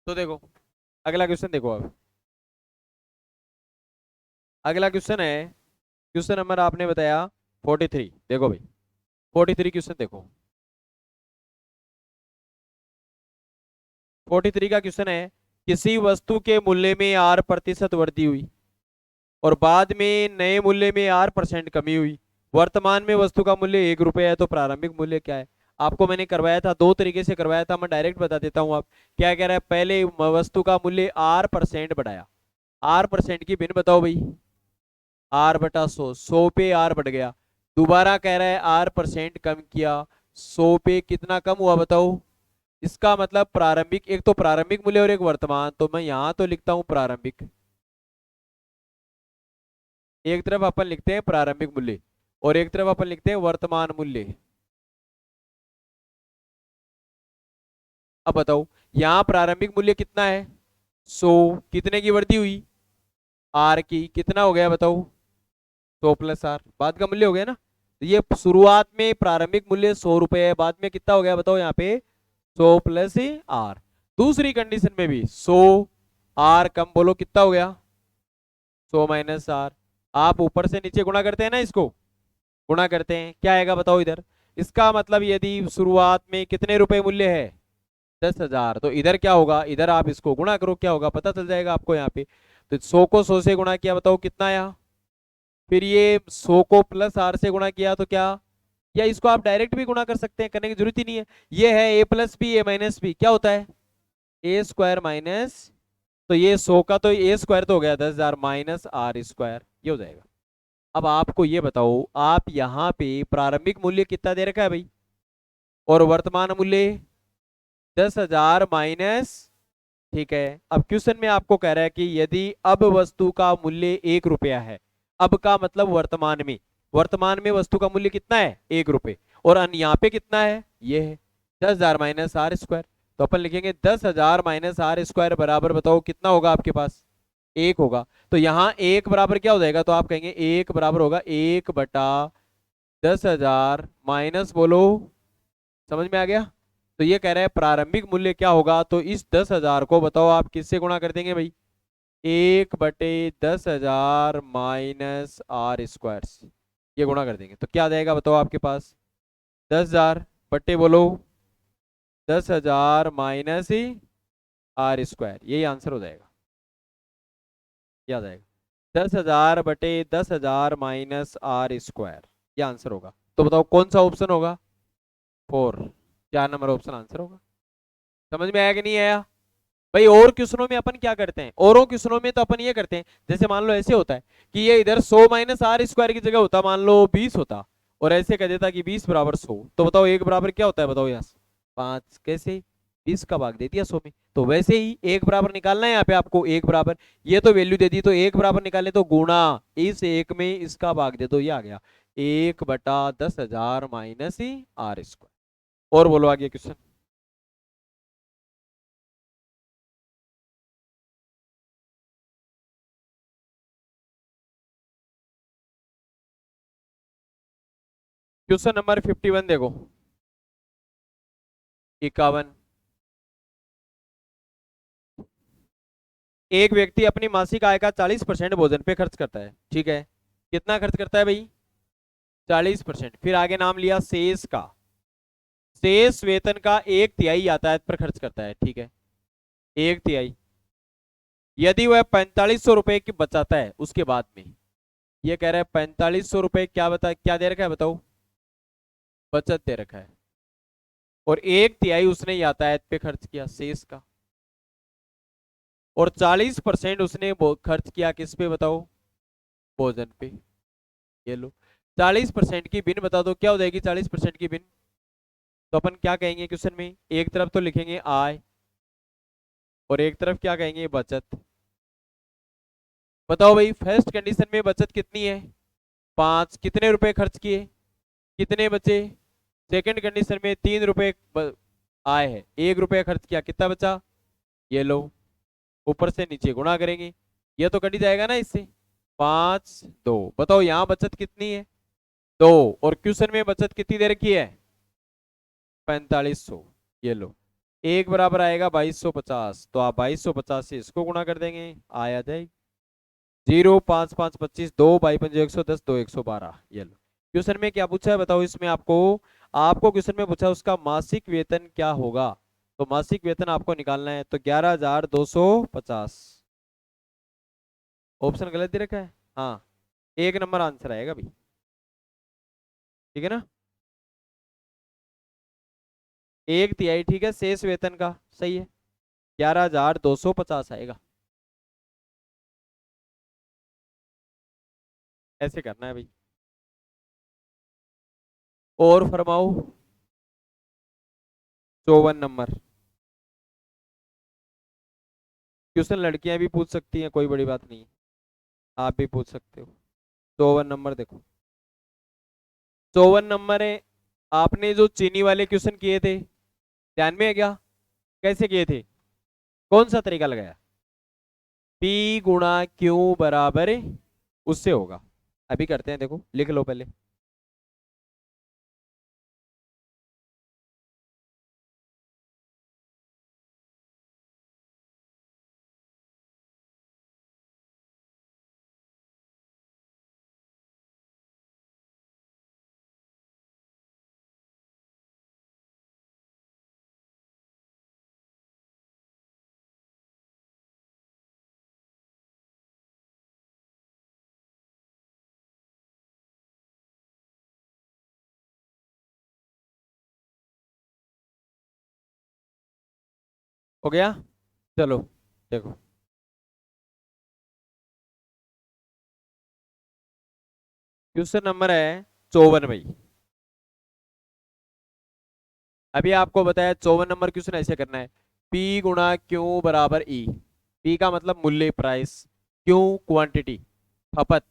तो देखो अगला क्वेश्चन देखो अब, अगला क्वेश्चन है, क्वेश्चन नंबर आपने बताया 43, देखो भाई 43 क्वेश्चन देखो, 43 का क्वेश्चन है, किसी वस्तु के मूल्य में 8% वृद्धि हुई और बाद में नए मूल्य में 8% कमी हुई, वर्तमान में वस्तु का मूल्य 1 रुपये है, तो प्रारंभिक मूल्य क्या है। आपको मैंने करवाया था, दो तरीके से करवाया था, मैं डायरेक्ट बता देता हूँ। आप क्या कह रहा है, पहले वस्तु का मूल्य 8% बढ़ाया, 8% की भिन्न बताओ भाई, आर बटा 100, 100 पे आर बढ़ गया, दोबारा कह रहा है 8% कम किया, 100 पे कितना कम हुआ बताओ, इसका मतलब प्रारंभिक, एक तो प्रारंभिक मूल्य और एक वर्तमान, तो मैं यहां तो लिखता हूं प्रारंभिक, एक तरफ अपन लिखते हैं प्रारंभिक मूल्य और एक तरफ अपन लिखते हैं वर्तमान मूल्य। अब बताओ यहाँ प्रारंभिक मूल्य कितना है 100, कितने की वृद्धि हुई आर की, कितना हो गया बताओ 100 प्लस आर, बाद का मूल्य हो गया ना। तो ये शुरुआत में प्रारंभिक मूल्य 100 रुपए है, बाद में कितना हो गया बताओ यहाँ पे 100 प्लस आर। दूसरी कंडीशन में भी 100 आर कम, बोलो कितना हो गया 100 माइनस आर। आप ऊपर से नीचे गुणा करते हैं ना, इसको गुणा करते हैं, क्या आएगा बताओ इधर, इसका मतलब यदि शुरुआत में कितने रुपए मूल्य है 10,000, तो इधर क्या होगा, इधर आप इसको गुणा करो क्या होगा पता चल जाएगा आपको यहाँ पे। तो 100 को 100 से गुणा किया, बताओ कितना आया, फिर ये 100 को प्लस आर से गुणा किया तो क्या, या इसको आप डायरेक्ट भी गुणा कर सकते हैं, करने की जरूरत ही नहीं है। ये है ए प्लस बी ए माइनस बी, क्या होता है ए स्क्वायर माइनस तो ये 100 का तो ए स्क्वायर तो हो गया 10,000 माइनस आर स्क्वायर, ये हो जाएगा। अब आपको ये बताओ, आप यहाँ पे प्रारंभिक मूल्य कितना दे रखा है भाई, और वर्तमान मूल्य 10,000 माइनस, ठीक है। अब क्वेश्चन में आपको कह रहा है कि यदि अब वस्तु का मूल्य 1 रुपया है, अब का मतलब वर्तमान में, वर्तमान में वस्तु का मूल्य कितना है 1 रुपये, और यहाँ पे कितना है, ये है 10,000 माइनस आर स्क्वायर। तो अपन लिखेंगे 10,000 माइनस आर स्क्वायर बराबर, बताओ कितना होगा आपके पास, 1 होगा। तो यहाँ 1 बराबर क्या हो जाएगा, तो आप कहेंगे 1 बराबर होगा 1/10,000 माइनस, बोलो समझ में आ गया। तो ये कह रहा है प्रारंभिक मूल्य क्या होगा, तो इस 10,000 को बताओ आप किससे गुणा कर देंगे भाई, 1/10,000 माइनस आर स्क्वायर से, ये गुणा कर देंगे तो क्या आ जाएगा बताओ आपके पास, 10,000 बटे बोलो 10,000 माइनस ही आर स्क्वायर, यही आंसर हो जाएगा। क्या आ जाएगा, 10,000 बटे 10,000 माइनस आर स्क्वायर, ये आंसर होगा। तो बताओ कौन सा ऑप्शन होगा, 4, 4 नंबर ऑप्शन आंसर होगा। समझ में आया कि नहीं आया भाई। और क्वेश्चनों में अपन क्या करते हैं, औरों क्वेश्चनों में तो अपन ये करते हैं, जैसे मान लो ऐसे होता है कि ये इधर 100 माइनस आर स्क्वायर की जगह होता, मान लो 20 होता, और ऐसे कह देता कि 20 बराबर 100, तो बताओ एक बराबर क्या होता है, बताओ यहाँ 5, कैसे 20 का भाग दे दिया 100 में। तो वैसे ही एक बराबर निकालना है यहाँ पे आपको, एक बराबर, ये तो वैल्यू दे दी, तो एक बराबर निकालने तो गुणा इस एक में इसका भाग दे दो, ये आ गया 1/10,000 माइनस ही आर स्क्वायर। और बोलो आगे क्वेश्चन। क्वेश्चन नंबर 51 देखो, 51। एक व्यक्ति अपनी मासिक आय का 40% भोजन पे खर्च करता है, ठीक है। कितना खर्च करता है भाई, 40%। फिर आगे नाम लिया शेष का, शेष वेतन का 1/3 यातायात पर खर्च करता है, ठीक है, 1/3। यदि वह 4500 रुपए की बचाता है उसके बाद में, ये कह रहा है 4500 रुपए क्या बता, क्या दे रखा है बताओ, बचत दे रखा है, और 1/3 उसने यातायात पे खर्च किया शेष का, और 40% उसने खर्च किया किस पे बताओ, भोजन पे। ये लो 40% की बिन बता दो, क्या हो जाएगी 40% की बिन, तो अपन क्या कहेंगे क्वेश्चन में, एक तरफ तो लिखेंगे आय, और एक तरफ क्या कहेंगे बचत। बताओ भाई फर्स्ट कंडीशन में बचत कितनी है, 5, कितने रुपए खर्च किए, कितने बचे। सेकंड कंडीशन में 3 रुपए आय है, 1 रुपया खर्च किया, कितना बचा, ये लो, ऊपर से नीचे गुणा करेंगे, ये तो कट ही जाएगा ना इससे, 5, 2। बताओ यहाँ बचत कितनी है, 2, और क्वेश्चन में बचत कितनी दे रखी है, 4500। ये लो, एक बराबर आएगा 2250, तो आप 2250 से इसको गुणा कर देंगे, आ जाएगी 0, 5, 5, 25, 2, 22, 110, 2, 112। ये लो, क्वेश्चन में क्या पूछा है बताओ, इसमें आपको आपको क्वेश्चन में पूछा उसका मासिक वेतन क्या होगा, तो मासिक वेतन आपको निकालना है, तो 11,250। ऑप्शन गलत दे रखा है, हाँ, 1 नंबर आंसर आएगा भाई, ठीक है ना, 1/3, ठीक है, शेष वेतन का सही है, 11,250 आएगा। ऐसे करना है भाई। और फरमाओ, 54 नंबर क्वेश्चन, लड़कियां भी पूछ सकती हैं, कोई बड़ी बात नहीं है, आप भी पूछ सकते हो। 54 नंबर देखो, 54 नंबर है, आपने जो चीनी वाले क्वेश्चन किए थे, ध्यान में है क्या, कैसे किए थे, कौन सा तरीका लगाया, P गुणा Q बराबर उससे होगा। अभी करते हैं, देखो लिख लो पहले। हो गया, चलो देखो, क्वेश्चन नंबर है 54 भाई। अभी आपको बताया 54 नंबर क्वेश्चन ऐसे करना है। P गुणा Q बराबर E। P का मतलब मूल्य, प्राइस, Q क्वांटिटी, खपत,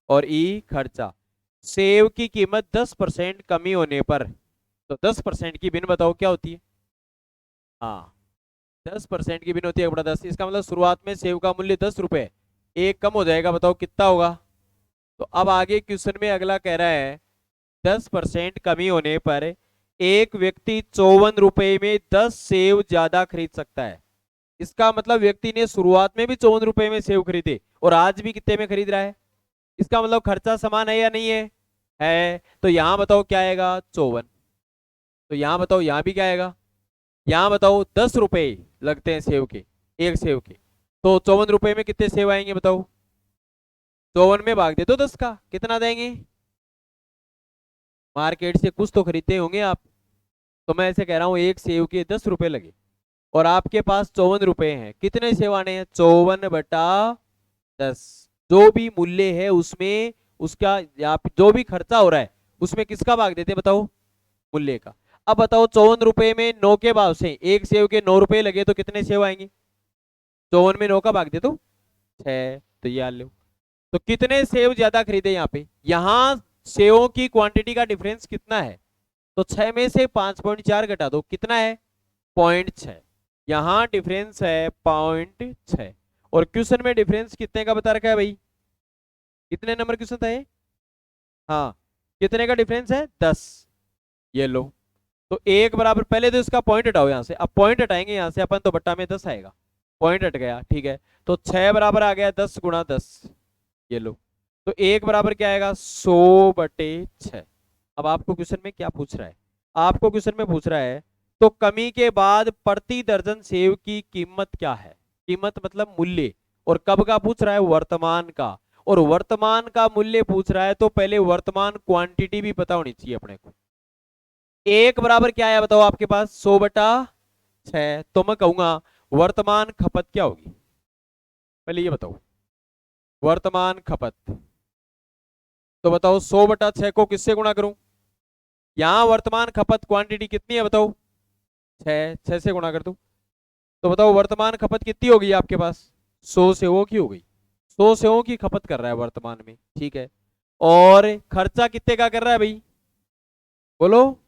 और E खर्चा। सेव की कीमत 10% कमी होने पर, तो 10% की बिन बताओ क्या होती है। हाँ, 10% की बिन होती है 1/10। इसका मतलब शुरुआत में सेव का मूल्य 10 रुपए, एक कम हो जाएगा, बताओ कितना होगा। तो अब आगे क्वेश्चन में अगला कह रहा है 10% कमी होने पर एक व्यक्ति 54 रुपए में 10 सेव ज्यादा खरीद सकता है। इसका मतलब व्यक्ति ने शुरुआत में भी 54 रुपए में सेव खरीदे और आज भी कितने में खरीद रहा है। इसका मतलब खर्चा समान है या नहीं है। है। तो यहां बताओ क्या आएगा, 54। तो यहां बताओ यहां भी क्या आएगा। यहां बताओ 10 रुपए लगते हैं सेव के, एक सेव के। तो 54 रुपए में कितने सेव आएंगे बताओ। 54 में भाग दे तो 10 का कितना देंगे। मार्केट से कुछ तो खरीदते होंगे आप। तो मैं ऐसे कह रहा हूं एक सेव के 10 रुपए लगे और आपके पास 54 रुपए हैं, कितने सेव आने हैं, 54/10। जो भी मूल्य है उसमें उसका, या जो भी खर्चा हो रहा है उसमें किसका भाग देते हैं बताओ, मूल्य का। अब बताओ 54 रुपए में 9 के भाव से एक सेव के 9 रुपए लगे तो कितने सेव आएंगे। 54 में 9 का भाग दे तो 6। तो ये आ लो। तो कितने सेव ज्यादा खरीदे यहाँ पे, यहाँ सेवों की क्वांटिटी का डिफरेंस कितना है। तो 6 में से 5.4 घटा दो, कितना है, 0.6। यहाँ डिफरेंस है 0.6। और क्वेश्चन में डिफरेंस कितने का बता रखा है भाई, कितने नंबर क्वेश्चन था ये। हाँ, कितने का डिफरेंस है, 10। ये लो। तो एक बराबर, पहले तो इसका पॉइंट हटाओ यहां से, अब पॉइंट हटाएंगे यहां से अपन तो बट्टा में 10 आएगा। पॉइंट हट गया, ठीक है। तो 6 बराबर आ गया 10 × 10। ये लो। तो एक बराबर क्या आएगा, 100/6। अब आपको क्वेश्चन में क्या पूछ रहा है, आपको क्वेश्चन में पूछ रहा है तो कमी के बाद प्रति दर्जन सेव की कीमत क्या है। कीमत मतलब मूल्य, और कब का पूछ रहा है, वर्तमान का। और वर्तमान का मूल्य पूछ रहा है तो पहले वर्तमान क्वांटिटी भी पता होनी चाहिए अपने को। एक बराबर क्या है बताओ आपके पास, 100/6। तो मैं कहूंगा वर्तमान खपत क्या होगी, पहले ये बताओ, वर्तमान खपत। तो बताओ 100/6 को किससे गुणा करूं। यहां वर्तमान खपत क्वांटिटी कितनी है बताओ, 6, 6 से गुणा कर दो। तो बताओ वर्तमान खपत कितनी होगी आपके पास, 100 सेवों की हो गई। 100 सेवों की खपत कर रहा है वर्तमान में, ठीक है। और खर्चा कितने का कर रहा है भाई, बोलो,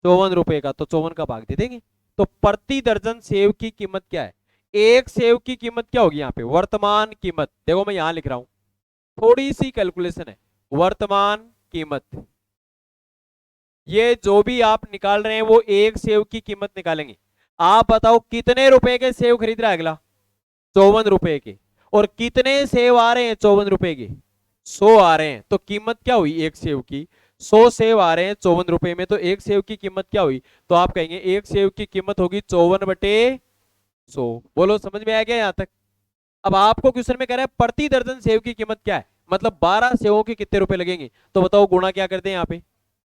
54 रुपए का। तो 54 का भाग दे देंगे। तो प्रति दर्जन सेव की कीमत क्या है, एक सेव की कीमत क्या होगी यहाँ पे, वर्तमान कीमत। देखो मैं यहां लिख रहा हूं, थोड़ी सी कैलकुलेशन है। वर्तमान कीमत, ये जो भी आप निकाल रहे हैं वो एक सेव की कीमत निकालेंगे। आप बताओ कितने रुपए के सेव खरीद रहा है अगला, 54 रुपए के। और कितने सेव आ रहे हैं 54 रुपए के, 100 आ रहे हैं। तो कीमत क्या हुई एक सेव की, 100 सेव आ रहे हैं 54 रुपए में, तो एक सेव की कीमत क्या हुई। तो आप कहेंगे एक सेव की कीमत होगी 54/100। बोलो समझ में आ गया यहां तक। अब आपको क्वेश्चन में कह रहा है प्रति दर्जन सेव की कीमत क्या है, मतलब 12 सेवों के कितने रुपए लगेंगे। तो बताओ गुणा क्या कर दें यहाँ पे,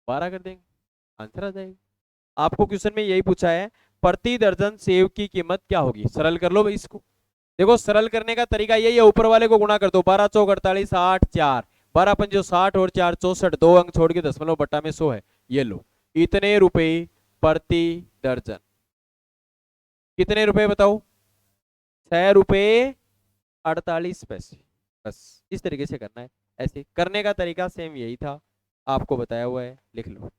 12 कर देंगे, आंसर आ जाएगा। आपको क्वेश्चन में यही पूछा है, प्रति दर्जन सेव की कीमत क्या होगी। सरल कर लो भाई इसको। देखो सरल करने का तरीका यही है, ऊपर वाले को गुणा कर दो, 12 चौक 48, 8 4, 12 पंजो 60 और 4 64, 2 अंक छोड़ के दशमलव बट्टा में 100 है। ये लो, इतने रुपए प्रति दर्जन। कितने रुपए बताओ, 6 रुपए 48 पैसे। बस इस तरीके से करना है। ऐसे करने का तरीका सेम यही था, आपको बताया हुआ है, लिख लो।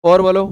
और बोलो।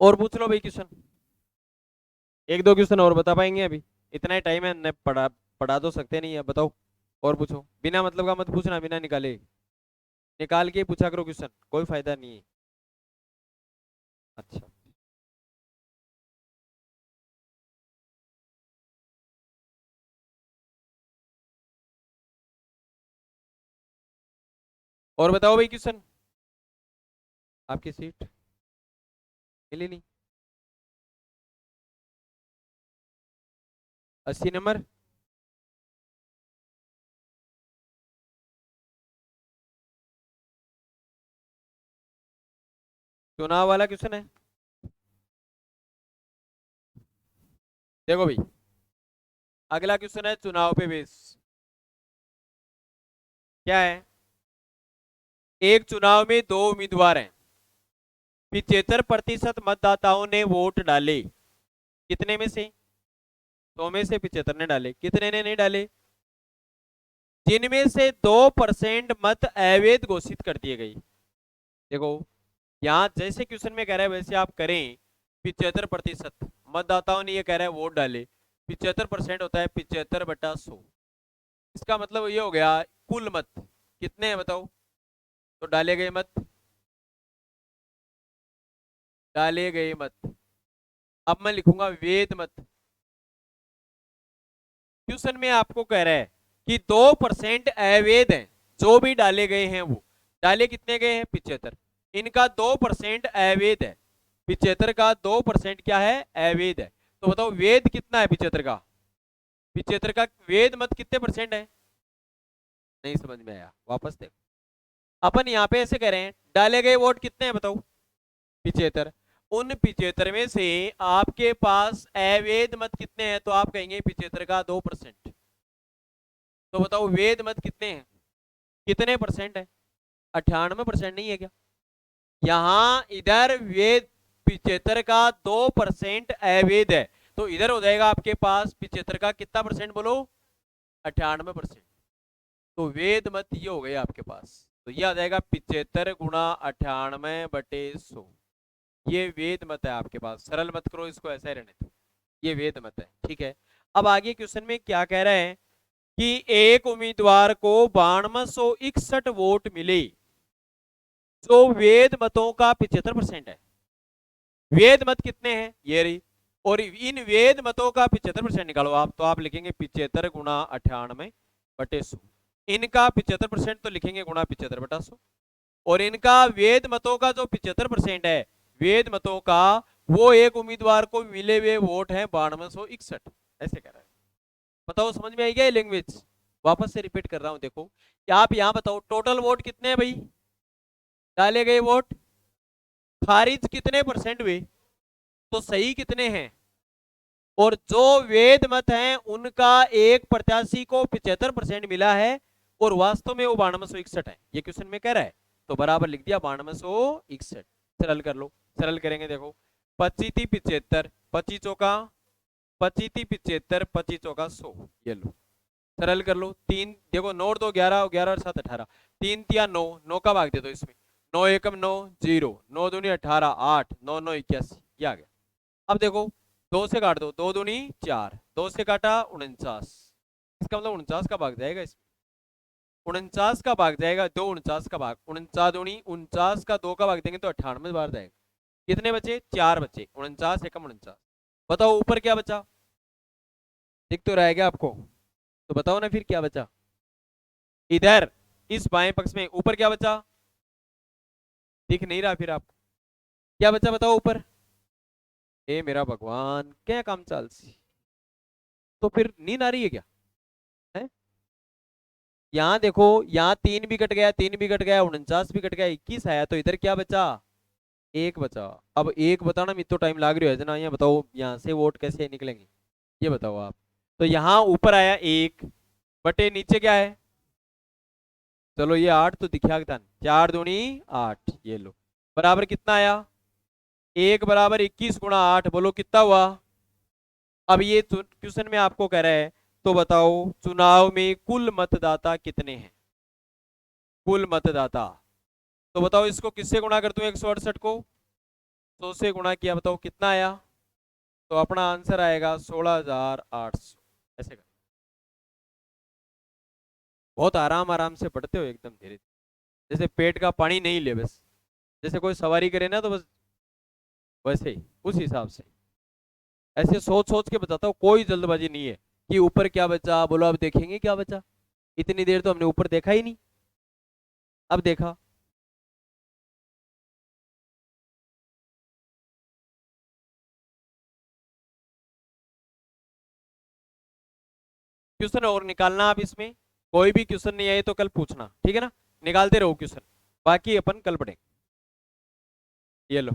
और पूछ लो भाई क्वेश्चन, एक दो क्वेश्चन और बता पाएंगे अभी, इतना ही टाइम है, न पढ़ा पढ़ा तो सकते नहीं है, बताओ। और पूछो, बिना मतलब का मत पूछना, बिना निकाले, निकाल के पूछा करो क्वेश्चन, कोई फायदा नहीं है। अच्छा, और बताओ भाई क्वेश्चन, आपकी सीट मिली नहीं? 80 नंबर। चुनाव वाला क्वेश्चन है। देखो भाई, अगला क्वेश्चन है चुनाव पे बेस। क्या है? एक चुनाव में दो उम्मीदवार हैं, 75% मतदाताओं ने वोट डाले, कितने में से? 100 में से 75 ने डाले, कितने ने नहीं डाले? जिनमें से 2% मत अवैध घोषित कर दिए गए। देखो, यहाँ जैसे क्वेश्चन में कह रहा है वैसे आप करें। 75% मतदाताओं ने, ये कह रहा है वोट डाले, 75% होता है 75/100। इसका मतलब ये हो गया कुल मत कितने हैं बताओ। तो डाले गए मत, डाले गए मत। अब मैं लिखूंगा वेद मत। क्वेश्चन में आपको कह रहा है कि 2% अवैध हैं, जो भी डाले गए हैं वो। डाले कितने गए हैं? 75। इनका 2% अवैध है, 75 का 2% क्या है? अवैध है। तो बताओ वेद कितना है 75 का? 75 का वेद मत कितने परसेंट है? नहीं समझ में आया, वापस देखो। अपन यहाँ पे ऐसे कह रहे हैं, डाले गए वोट कितने हैं बताओ? 75। उन 75 में से आपके पास अवैध मत कितने हैं? तो आप कहेंगे 75 का 2%। तो बताओ वेद मत कितने हैं, कितने परसेंट है? 98% नहीं है क्या? यहां इधर वेद 75 का 2% अवैध है, तो इधर हो जाएगा आपके पास 75 का कितना परसेंट बोलो? 98%। तो वेद मत ये हो गए आपके पास, तो ये आ जाएगा 75 × 98/100। ये वेद मत है आपके पास, सरल मत करो इसको, ऐसा ही रहने दो। ये वेद मत है, ठीक है। अब आगे क्वेश्चन में क्या कह रहे हैं कि एक उम्मीदवार को 9261 वोट मिले, जो वेद मतों का 75% है। वेद मत कितने हैं? ये रही। और इन वेद मतों का 75% निकालो आप, तो आप लिखेंगे 75 × 98/100। इनका 75% तो लिखेंगे गुणा 75/100। और इनका वेद मतों का जो 75% है, वेद मतों का, वो एक उम्मीदवार को मिले हुए वोट है 9261। ऐसे कह रहा है। बताओ समझ में आई क्या लैंग्वेज? वापस से रिपीट कर रहा हूं, देखो आप यहां बताओ टोटल वोट कितने हैं भाई? डाले गए वोट, खारिज कितने परसेंट हुए, तो सही कितने हैं? और जो वेद मत हैं उनका एक प्रत्याशी को 75% मिला है, और वास्तव में वो 9261 है, ये क्वेश्चन में कह रहा है। तो बराबर लिख दिया 9261। सरल कर लो, सरल करेंगे देखो। 25×3 = 75, 25 चौका 25×3 = 75, 25 चौका 100। ये लो, सरल कर लो। तीन देखो, 9 और 2 11, 11 और 7 18, 3×3 = 9, 9 का भाग दे दो इसमें। 9 एकम 9, 0, 9 दूनी 18, 8, 9 9 81, ये आ गया। अब देखो, 2 से काट दो, 2 दूनी 4, 2 से काटा 49, इसका मतलब 49 का भाग जाएगा इसमें। 49 का भाग जाएगा, 2 49 का भाग, 49 दूनी 49 का 2 का भाग देंगे तो 98 बार जाएगा। कितने बचे? 4 बचे। 49 एकम 49। बताओ ऊपर क्या बचा? दिख तो रहा है क्या आपको? तो बताओ ना फिर क्या बचा इधर, इस बाएं पक्ष में ऊपर क्या बचा? दिख नहीं रहा फिर आपको, क्या बचा बताओ ऊपर? ए मेरा भगवान, क्या काम चाल सी, तो फिर नींद आ रही है क्या? है? यहाँ देखो, यहाँ 3 भी कट गया, 3 भी कट गया, 49 भी कट गया, 21 आया, तो इधर क्या बचा? एक बचा। अब एक बताना में तो टाइम लाग रही है ना, यहाँ बताओ यहाँ से वोट कैसे निकलेंगे, ये बताओ आप। तो यहाँ ऊपर आया 1 बटे नीचे क्या है? चलो ये 8 तो दिखा था, 4 दूनी 8, ये लो, बराबर कितना आया? 1 बराबर 21 × 8, बोलो कितना हुआ? अब ये क्वेश्चन में आपको कह रहा है, तो बताओ चुनाव में कुल मतदाता कितने हैं? कुल मतदाता, तो बताओ इसको किससे गुणा कर दूं 168 को? 100 से गुणा किया, बताओ कितना आया? तो अपना आंसर आएगा 16,800। ऐसे कर, बहुत आराम आराम से पढ़ते हो, एकदम धीरे धीरे, जैसे पेट का पानी नहीं ले, बस जैसे कोई सवारी करे ना, तो बस वैसे ही, उस हिसाब से ऐसे सोच सोच के बताता हूँ, कोई जल्दबाजी नहीं है कि ऊपर क्या बचा, बोलो अब देखेंगे क्या बचा। इतनी देर तो हमने ऊपर देखा ही नहीं, अब देखा। क्वेश्चन और निकालना आप इसमें, कोई भी क्वेश्चन नहीं आए तो कल पूछना, ठीक है ना? निकालते रहो क्वेश्चन, बाकी अपन कल पढ़ेंगे। ये लो।